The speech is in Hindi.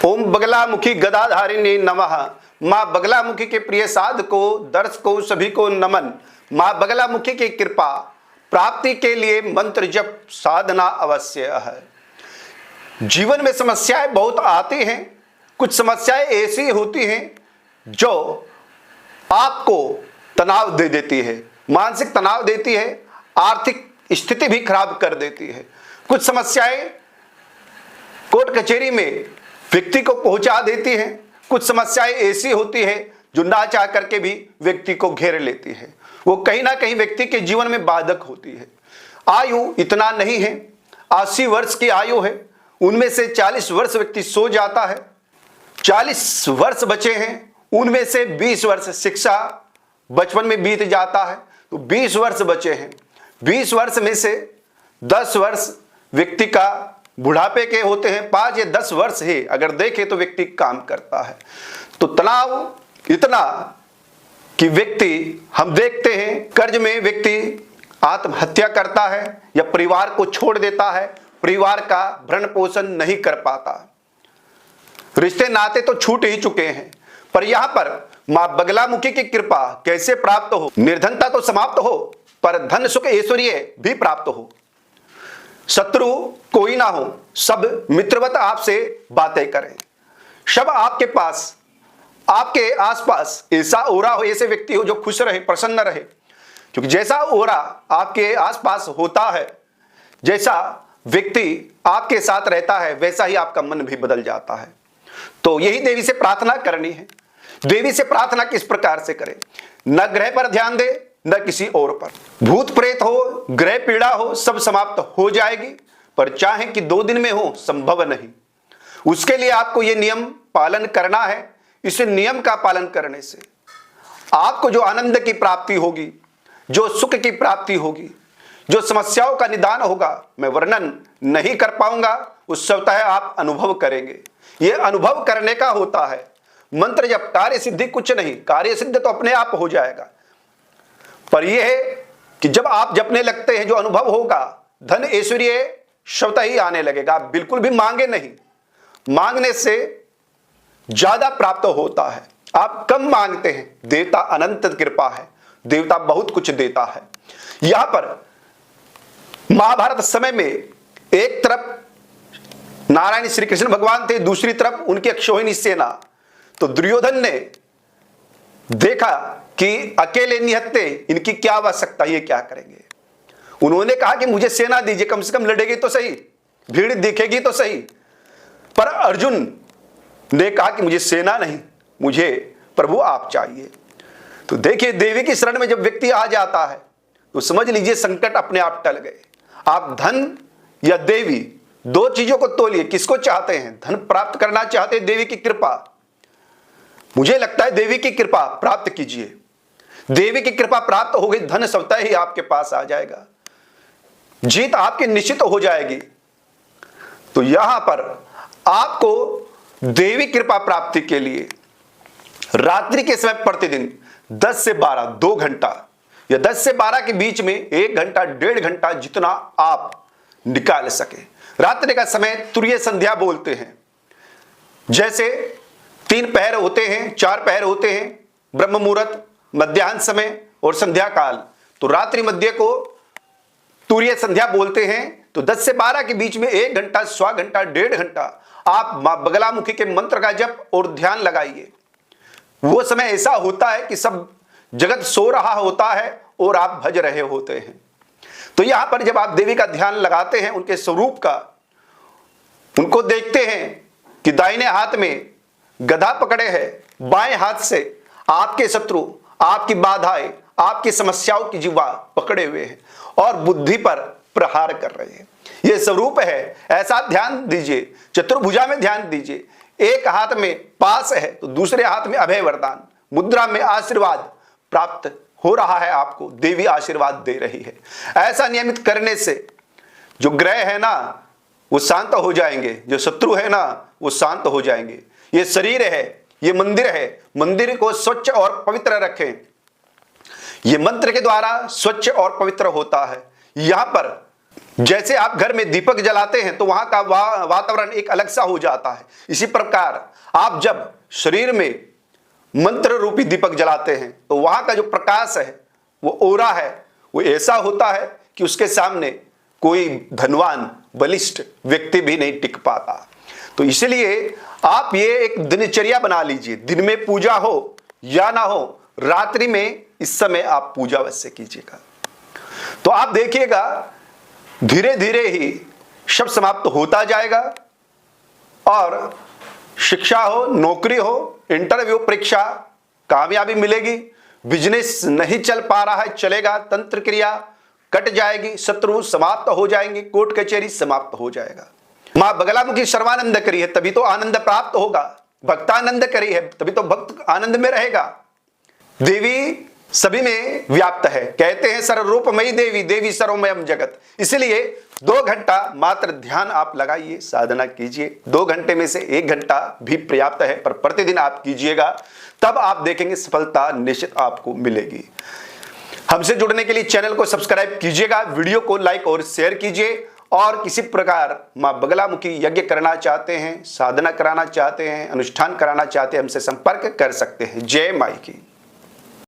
ओम बगलामुखी गदाधारिणी नमः। माँ बगलामुखी के प्रिय साधको दर्शकों सभी को नमन। माँ बगलामुखी की कृपा प्राप्ति के लिए मंत्र जप साधना अवश्य है। जीवन में समस्याएं बहुत आती हैं। कुछ समस्याएं ऐसी होती हैं जो आपको तनाव दे देती है, मानसिक तनाव देती है, आर्थिक स्थिति भी खराब कर देती है। कुछ समस्याएं कोर्ट कचहरी में व्यक्ति को पहुंचा देती हैं। कुछ समस्याएं ऐसी होती है जो ना चाह करके भी व्यक्ति को घेर लेती है। वो कहीं ना कहीं व्यक्ति के जीवन में बाधक होती है। आयु इतना नहीं है, 80 वर्ष की आयु है, उनमें से 40 वर्ष व्यक्ति सो जाता है। 40 वर्ष बचे हैं, उनमें से 20 वर्ष शिक्षा बचपन में बीत जाता है, तो 20 वर्ष बचे हैं। 20 वर्ष में से 10 वर्ष व्यक्ति का बुढ़ापे के होते हैं। 5 या 10 वर्ष ही अगर देखें तो व्यक्ति काम करता है। तो तनाव इतना कि व्यक्ति, हम देखते हैं कर्ज में व्यक्ति आत्महत्या करता है या परिवार को छोड़ देता है, परिवार का भरण पोषण नहीं कर पाता, रिश्ते नाते तो छूट ही चुके हैं। पर यहां पर मां बगलामुखी की कृपा कैसे प्राप्त हो? निर्धनता तो समाप्त हो, पर धन सुख ऐश्वर्य भी प्राप्त हो। शत्रु कोई ना हो, सब मित्रवत आपसे बातें करें। सब आपके पास, आपके आसपास ऐसा ओरा हो, ऐसे व्यक्ति हो जो खुश रहे, प्रसन्न रहे। क्योंकि जैसा ओरा आपके आसपास होता है, जैसा व्यक्ति आपके साथ रहता है, वैसा ही आपका मन भी बदल जाता है। तो यही देवी से प्रार्थना करनी है। देवी से प्रार्थना किस प्रकार से करें? न ग्रह पर ध्यान दे, न किसी और पर। भूत प्रेत हो, ग्रह पीड़ा हो, सब समाप्त हो जाएगी। पर चाहे कि 2 दिन में हो, संभव नहीं। उसके लिए आपको यह नियम पालन करना है। इस नियम का पालन करने से आपको जो आनंद की प्राप्ति होगी, जो सुख की प्राप्ति होगी, जो समस्याओं का निदान होगा, मैं वर्णन नहीं कर पाऊंगा। उस स्वतः आप अनुभव करेंगे। यह अनुभव करने का होता है। मंत्र जब कार्य सिद्धि कुछ नहीं, कार्य सिद्ध तो अपने आप हो जाएगा। पर यह है कि जब आप जपने लगते हैं, जो अनुभव होगा, धन ऐश्वर्य स्वतः ही आने लगेगा। आप बिल्कुल भी मांगे नहीं, मांगने से ज्यादा प्राप्त होता है। आप कम मांगते हैं, देवता अनंत कृपा है, देवता बहुत कुछ देता है। यहां पर महाभारत समय में एक तरफ नारायण श्री कृष्ण भगवान थे, दूसरी तरफ उनकी अक्षौहिणी सेना। तो दुर्योधन ने देखा कि अकेले निहत्ते, इनकी क्या आवश्यकता, ये क्या करेंगे। उन्होंने कहा कि मुझे सेना दीजिए, कम से कम लड़ेगी तो सही, भीड़ दिखेगी तो सही। पर अर्जुन ने कहा कि मुझे सेना नहीं, मुझे प्रभु आप चाहिए। तो देखिए, देवी की शरण में जब व्यक्ति आ जाता है तो समझ लीजिए संकट अपने आप टल गए। आप धन या देवी, 2 चीजों को तोलिए। किसको चाहते हैं? धन प्राप्त करना चाहते हैं, देवी की कृपा। मुझे लगता है देवी की कृपा प्राप्त कीजिए। देवी की कृपा प्राप्त हो गई, धन स्वतः ही आपके पास आ जाएगा, जीत आपकी निश्चित हो जाएगी। तो यहां पर आपको देवी कृपा प्राप्ति के लिए रात्रि के समय प्रतिदिन 10 से 12, 2 घंटा या 10 से 12 के बीच में 1 घंटा, 1.5 घंटा, जितना आप निकाल सके। रात्रि का समय तुरीय संध्या बोलते हैं। जैसे 3 पहर होते हैं, 4 पहर होते हैं, ब्रह्म मुहूर्त, मध्याह्न समय और संध्या काल। तो रात्रि मध्य को तुरीय संध्या बोलते हैं। तो 10 से 12 के बीच में 1 घंटा, स्वा घंटा, 1.5 घंटा आप मां बगलामुखी के मंत्र का जप और ध्यान लगाइए। वो समय ऐसा होता है कि सब जगत सो रहा होता है और आप भज रहे होते हैं। तो यहां पर जब आप देवी का ध्यान लगाते हैं, उनके स्वरूप का, उनको देखते हैं कि दाहिने हाथ में गदा पकड़े हैं, बाएं हाथ से आपके शत्रु, आपकी बाधाएं, आपकी समस्याओं की जिह्वा पकड़े हुए हैं और बुद्धि पर प्रहार कर रहे हैं। यह स्वरूप है, ऐसा ध्यान दीजिए। चतुर्भुजा में ध्यान दीजिए। एक हाथ में पास है तो दूसरे हाथ में अभय वरदान, मुद्रा में आशीर्वाद प्राप्त हो रहा है। आपको देवी आशीर्वाद दे रही है। ऐसा नियमित करने से जो ग्रह है ना, वो शांत हो जाएंगे, जो शत्रु है ना, वो शांत हो जाएंगे। ये शरीर है, ये मंदिर है, मंदिर को स्वच्छ और पवित्र रखें। ये मंत्र के द्वारा स्वच्छ और पवित्र होता है। यहां पर जैसे आप घर में दीपक जलाते हैं तो वहां का वातावरण एक अलग सा हो जाता है, इसी प्रकार आप जब शरीर में मंत्र रूपी दीपक जलाते हैं तो वहां का जो प्रकाश है, वो ओरा है, वो ऐसा होता है कि उसके सामने कोई धनवान बलिष्ठ व्यक्ति भी नहीं टिक पाता। तो इसलिए आप ये एक दिनचर्या बना लीजिए, दिन में पूजा हो या ना हो, रात्रि में इस समय आप पूजा अवश्य कीजिएगा। तो आप देखिएगा धीरे धीरे ही सब समाप्त होता जाएगा और शिक्षा हो, नौकरी हो, इंटरव्यू परीक्षा कामयाबी मिलेगी। बिजनेस नहीं चल पा रहा है, चलेगा, तंत्र क्रिया कट जाएगी, शत्रु समाप्त हो जाएंगे, कोर्ट कचहरी समाप्त हो जाएगा। मां बगलामुखी सर्वानंद करी है तभी तो आनंद प्राप्त होगा, भक्तानंद करी है तभी तो भक्त आनंद में रहेगा। देवी सभी में व्याप्त है, कहते हैं सर्वरूपमयी देवी, देवी सर्वमयम जगत। इसलिए 2 घंटा मात्र ध्यान आप लगाइए, साधना कीजिए। 2 घंटे में से 1 घंटा भी पर्याप्त है, पर प्रतिदिन आप कीजिएगा, तब आप देखेंगे सफलता निश्चित आपको मिलेगी। हमसे जुड़ने के लिए चैनल को सब्सक्राइब कीजिएगा, वीडियो को लाइक और शेयर कीजिए। और किसी प्रकार मां बगलामुखी यज्ञ करना चाहते हैं, साधना कराना चाहते हैं, अनुष्ठान कराना चाहते हैं, हमसे संपर्क कर सकते हैं। जय माई की।